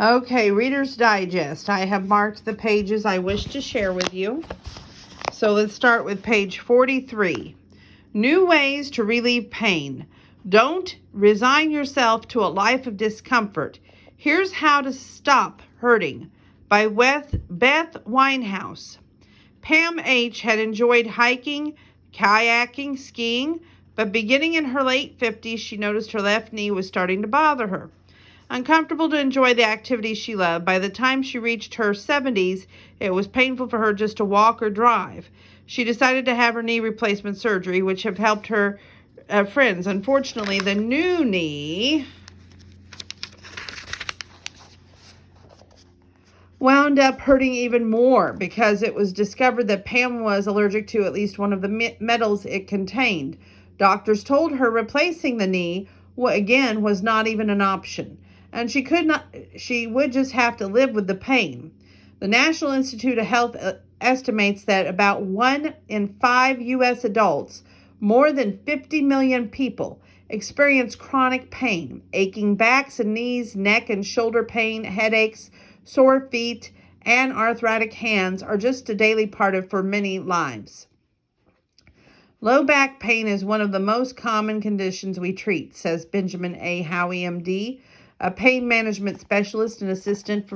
Okay, Reader's Digest. I have marked the pages I wish to share with you. So let's start with page 43. New ways to relieve pain. Don't resign yourself to a life of discomfort. Here's how to stop hurting by Beth Winehouse. Pam H. had enjoyed hiking, kayaking, skiing, but beginning in her late 50s, she noticed her left knee was starting to bother her. Uncomfortable to enjoy the activities she loved, by the time she reached her 70s, it was painful for her just to walk or drive. She decided to have her knee replacement surgery, which have helped her friends. Unfortunately, the new knee wound up hurting even more because it was discovered that Pam was allergic to at least one of the metals it contained. Doctors told her replacing the knee, again, was not even an option, and she would just have to live with the pain. The National Institute of Health estimates that about 1 in 5 U.S. adults, more than 50 million people, experience chronic pain, aching backs and knees, neck and shoulder pain, headaches, sore feet, and arthritic hands are just a daily part of for many lives. Low back pain is one of the most common conditions we treat, says Benjamin A. Howie, MD, a pain management specialist and assistant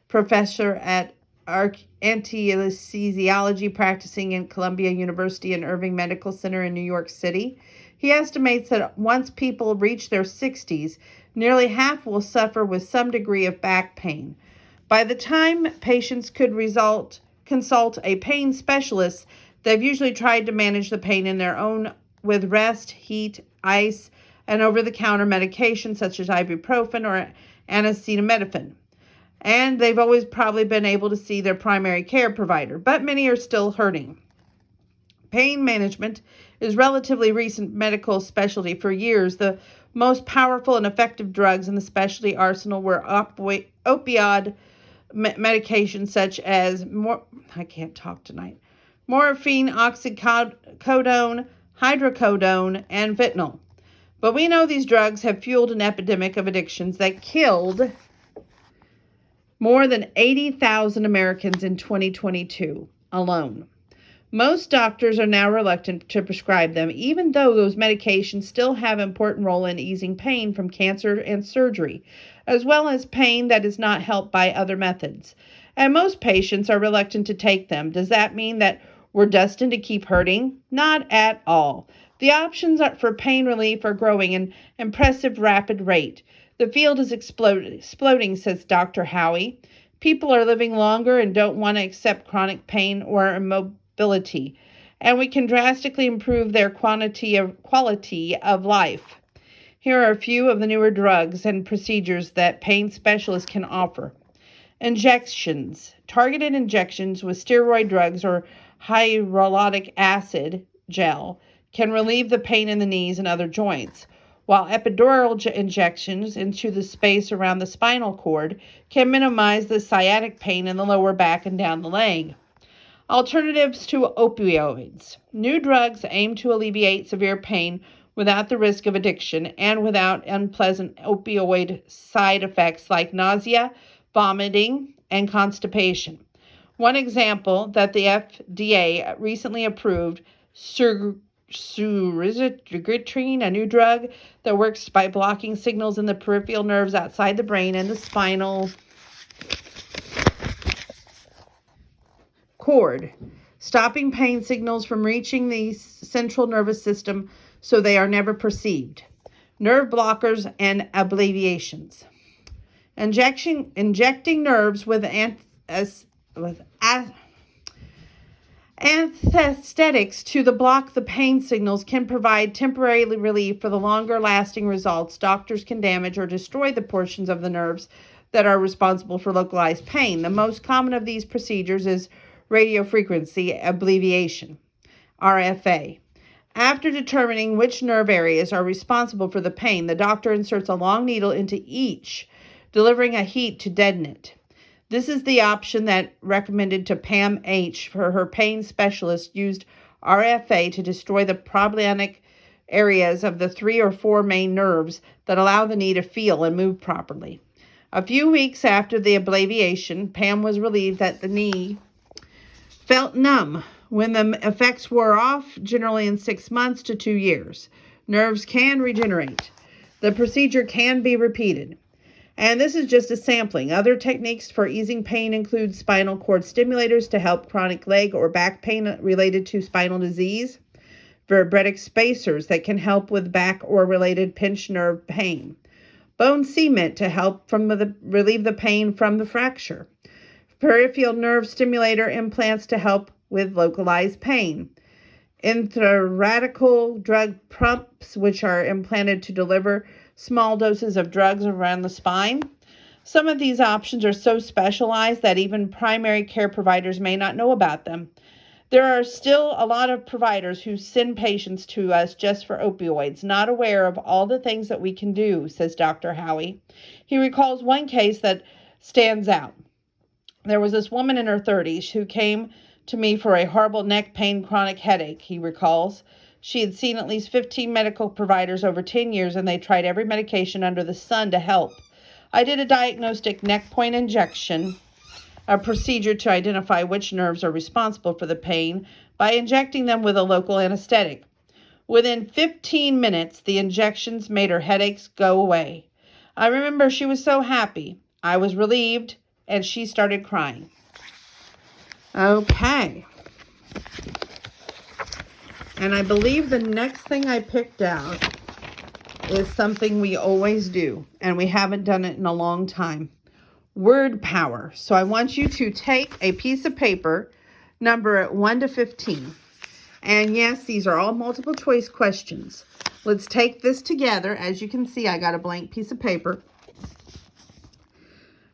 professor at anesthesiology practicing in Columbia University and Irving Medical Center in New York City. He estimates that once people reach their 60s, nearly half will suffer with some degree of back pain. By the time patients could consult a pain specialist, they've usually tried to manage the pain in their own with rest, heat, ice, and over-the-counter medication such as ibuprofen or acetaminophen. And they've always probably been able to see their primary care provider, but many are still hurting. Pain management is relatively recent medical specialty. For years, the most powerful and effective drugs in the specialty arsenal were opioid medications such as morphine, oxycodone, hydrocodone, and fentanyl. But we know these drugs have fueled an epidemic of addictions that killed more than 80,000 Americans in 2022 alone. Most doctors are now reluctant to prescribe them, even though those medications still have an important role in easing pain from cancer and surgery, as well as pain that is not helped by other methods. And most patients are reluctant to take them. Does that mean that we're destined to keep hurting? Not at all. The options for pain relief are growing at an impressive rapid rate. The field is exploding, says Dr. Howie. People are living longer and don't want to accept chronic pain or immobility, and we can drastically improve their quality of life. Here are a few of the newer drugs and procedures that pain specialists can offer. Injections. Targeted injections with steroid drugs or hyaluronic acid gel can relieve the pain in the knees and other joints, while epidural injections into the space around the spinal cord can minimize the sciatic pain in the lower back and down the leg. Alternatives to opioids. New drugs aim to alleviate severe pain without the risk of addiction and without unpleasant opioid side effects like nausea, vomiting, and constipation. One example that the FDA recently approved, suzetrigine, a new drug that works by blocking signals in the peripheral nerves outside the brain and the spinal cord, stopping pain signals from reaching the central nervous system so they are never perceived. Nerve blockers and ablations. Injecting nerves with anesthetics to block the pain signals can provide temporary relief. For the longer lasting results, doctors can damage or destroy the portions of the nerves that are responsible for localized pain. The most common of these procedures is radiofrequency ablation, RFA. After determining which nerve areas are responsible for the pain, the doctor inserts a long needle into each, delivering a heat to deaden it. This is the option that recommended to Pam H. for her pain specialist used RFA to destroy the problematic areas of the 3 or 4 main nerves that allow the knee to feel and move properly. A few weeks after the ablation, Pam was relieved that the knee felt numb. When the effects wore off, generally in 6 months to 2 years, nerves can regenerate. The procedure can be repeated. And this is just a sampling. Other techniques for easing pain include spinal cord stimulators to help chronic leg or back pain related to spinal disease, vertebratic spacers that can help with back or related pinched nerve pain, bone cement to help relieve the pain from the fracture, peripheral nerve stimulator implants to help with localized pain, intraradical drug pumps, which are implanted to deliver small doses of drugs around the spine. Some of these options are so specialized that even primary care providers may not know about them. There are still a lot of providers who send patients to us just for opioids, not aware of all the things that we can do, says Dr. Howie. He recalls one case that stands out. There was this woman in her 30s who came to me for a horrible neck pain, chronic headache, he recalls. She had seen at least 15 medical providers over 10 years, and they tried every medication under the sun to help. I did a diagnostic neck point injection, a procedure to identify which nerves are responsible for the pain by injecting them with a local anesthetic. Within 15 minutes, the injections made her headaches go away. I remember she was so happy. I was relieved, and she started crying. Okay. And I believe the next thing I picked out is something we always do, and we haven't done it in a long time. Word power. So I want you to take a piece of paper, number it 1 to 15. And yes, these are all multiple choice questions. Let's take this together. As you can see, I got a blank piece of paper.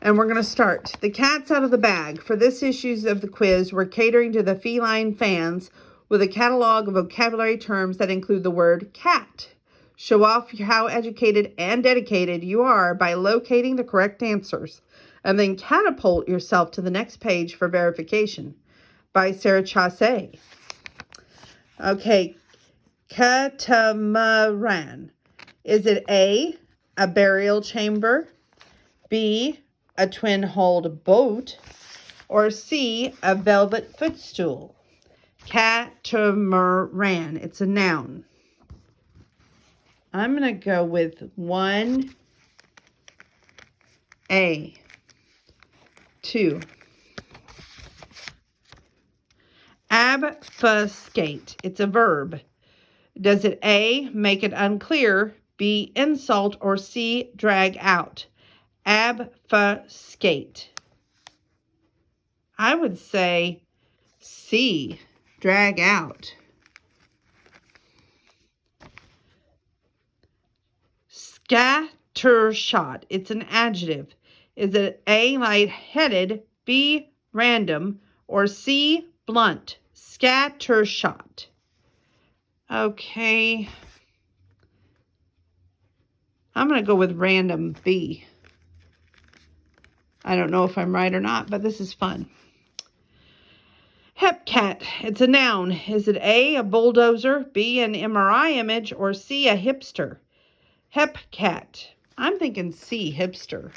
And we're going to start. The cat's out of the bag. For this issue of the quiz, we're catering to the feline fans with a catalog of vocabulary terms that include the word cat. Show off how educated and dedicated you are by locating the correct answers, and then catapult yourself to the next page for verification. By Sarah Chassé. Okay, catamaran. Is it A, a burial chamber, B, a twin-hulled boat, or C, a velvet footstool? Catamaran. It's a noun. I'm going to go with 1A. 2. Obfuscate. It's a verb. Does it A, make it unclear, B, insult, or C, drag out? Obfuscate. I would say C, drag out. Scattershot. It's an adjective. Is it A, light-headed, B, random, or C, blunt? Scattershot. Okay. I'm going to go with random B. I don't know if I'm right or not, but this is fun. Hepcat. It's a noun. Is it A, a bulldozer, B, an MRI image, or C, a hipster? Hepcat. I'm thinking C, hipster.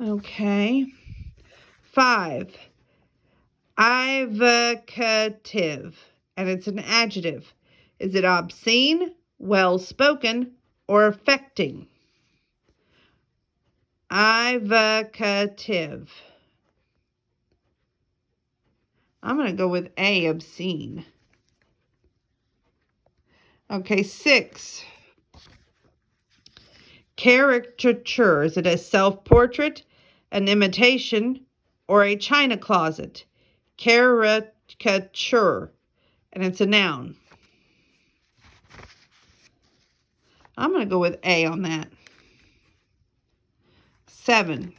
Okay. 5. Evocative. And it's an adjective. Is it obscene, well-spoken, or affecting? Evocative. I'm going to go with A, obscene. Okay, 6. Caricature. Is it a self-portrait, an imitation, or a china closet? Caricature. And it's a noun. I'm going to go with A on that. 7.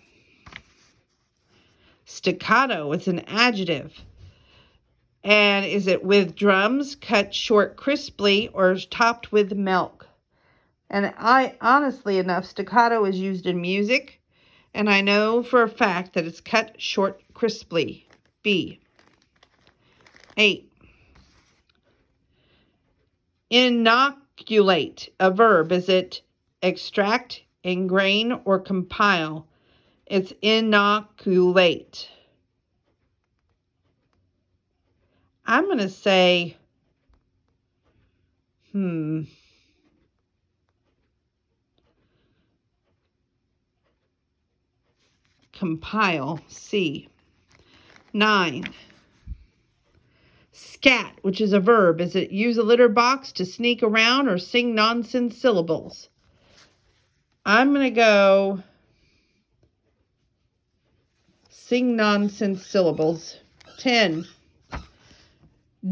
Staccato. It's an adjective. And is it with drums, cut short crisply, or topped with milk? And honestly enough, staccato is used in music, and I know for a fact that it's cut short crisply. B. 8. Inoculate. A verb. Is it extract, ingrain, or compile. It's inoculate. I'm going to say, compile, C. 9. Scat, which is a verb. Is it use a litter box to sneak around or sing nonsense syllables? I'm going to go sing nonsense syllables. 10.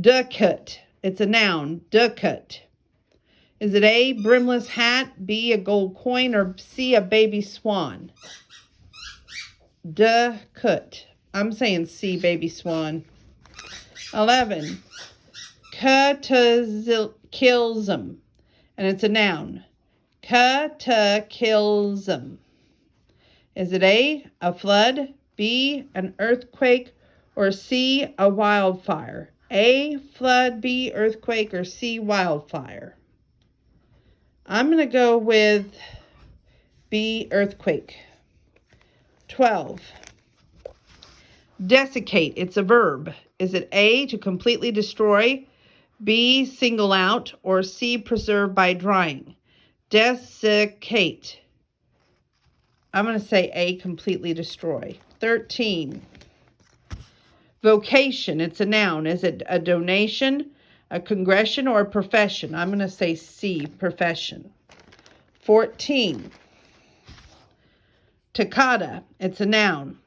Ducat. It's a noun. Ducat. Is it A, brimless hat, B, a gold coin, or C, a baby swan? Ducat. I'm saying C, baby swan. 11. Cataclysm. And it's a noun. Cataclysm. Is it A, a flood, B, an earthquake, or C, a wildfire? A, flood, B, earthquake, or C, wildfire? I'm going to go with B, earthquake. 12. Desiccate. It's a verb. Is it A, to completely destroy, B, single out, or C, preserve by drying? Desiccate. I'm going to say A, completely destroy. 13. Vocation. It's a noun. Is it a donation, a congression, or a profession? I'm going to say C, profession. 14. Toccata. It's a noun.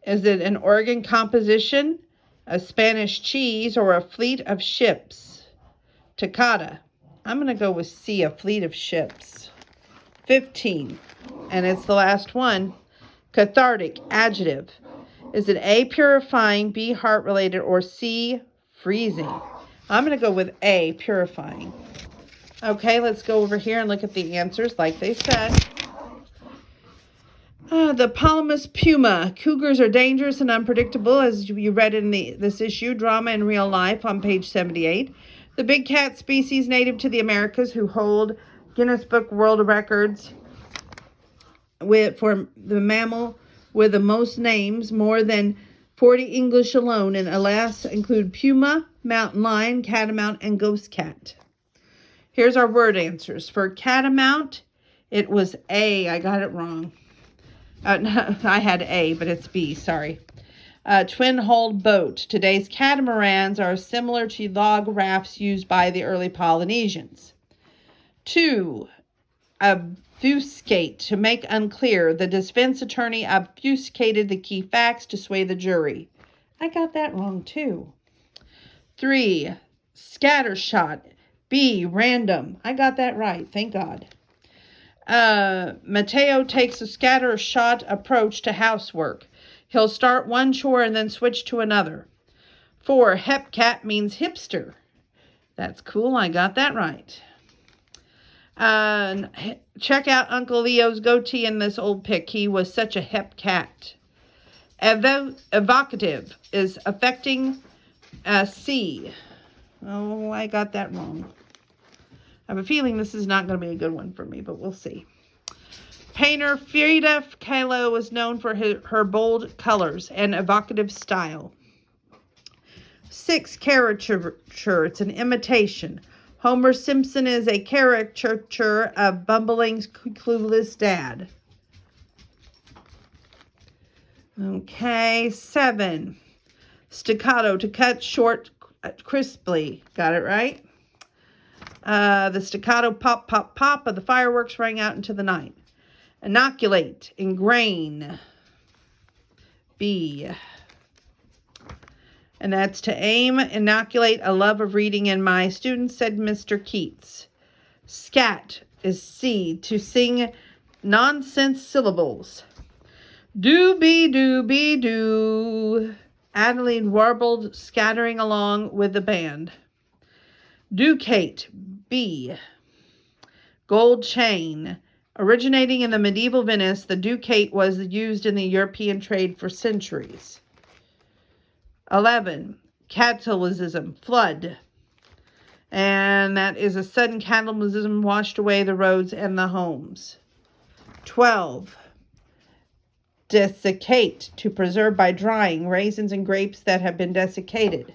Is it an organ composition, a Spanish cheese, or a fleet of ships? Toccata. I'm going to go with C, a fleet of ships. 15. And it's the last one. Cathartic. Adjective. Is it A, purifying, B, heart-related, or C, freezing? I'm going to go with A, purifying. Okay, let's go over here and look at the answers like they said. The Palamas puma. Cougars are dangerous and unpredictable, as you read in this issue, Drama in Real Life, on page 78. The big cat species native to the Americas who hold Guinness Book World Records for the mammal with the most names, more than 40 English alone, and alas include puma, mountain lion, catamount, and ghost cat. Here's our word answers. For catamount, it was A. I got it wrong. No, I had A, but it's B, sorry. Twin-hulled boat. Today's catamarans are similar to log rafts used by the early Polynesians. 2. Obfuscate. To make unclear. The defense attorney obfuscated the key facts to sway the jury. I got that wrong, too. 3. Scattershot. B. Random. I got that right, thank God. Mateo takes a scattershot approach to housework. He'll start one chore and then switch to another. 4. Hepcat means hipster. That's cool. I got that right. Check out Uncle Leo's goatee in this old pic. He was such a hepcat. Evocative is affecting C. Oh, I got that wrong. I have a feeling this is not going to be a good one for me, but we'll see. Painter Frida Kahlo was known for her bold colors and evocative style. 6. Caricature. It's an imitation. Homer Simpson is a caricature of bumbling, clueless dad. Okay. 7. Staccato. To cut short crisply. Got it right? The staccato pop, pop, pop of the fireworks rang out into the night. Inoculate, ingrain. B. And that's to aim, inoculate a love of reading in my students, said Mr. Keats. Scat is C, to sing nonsense syllables. Do-be-do-be-do. Adeline warbled, scattering along with the band. Ducate, B. Gold chain. Originating in the medieval Venice, the ducate was used in the European trade for centuries. 11. Cataclysm, flood. And that is a sudden cataclysm washed away the roads and the homes. 12. Desiccate, to preserve by drying raisins and grapes that have been desiccated.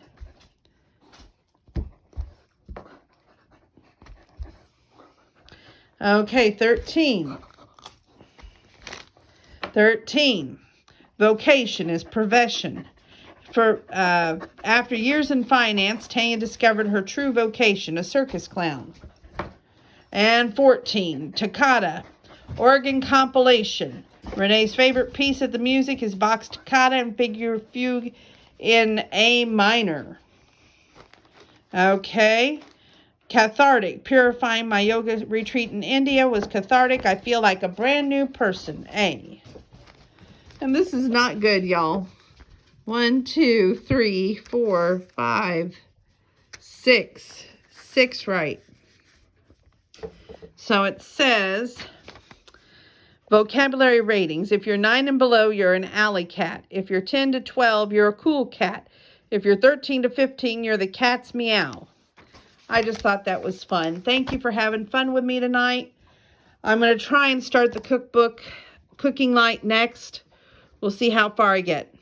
Okay, 13. 13. Vocation is profession. After years in finance, Tanya discovered her true vocation, a circus clown. And 14. Toccata, organ compilation. Renee's favorite piece of the music is Bach's Toccata and Figure Fugue in A minor. Okay. Cathartic, purifying my yoga retreat in India was cathartic. I feel like a brand new person. A. And this is not good, y'all. 1, 2, 3, 4, 5, 6. 6 right. So it says, vocabulary ratings. If you're 9 and below, you're an alley cat. If you're 10 to 12, you're a cool cat. If you're 13 to 15, you're the cat's meow. I just thought that was fun. Thank you for having fun with me tonight. I'm going to try and start the cookbook Cooking Light next. We'll see how far I get.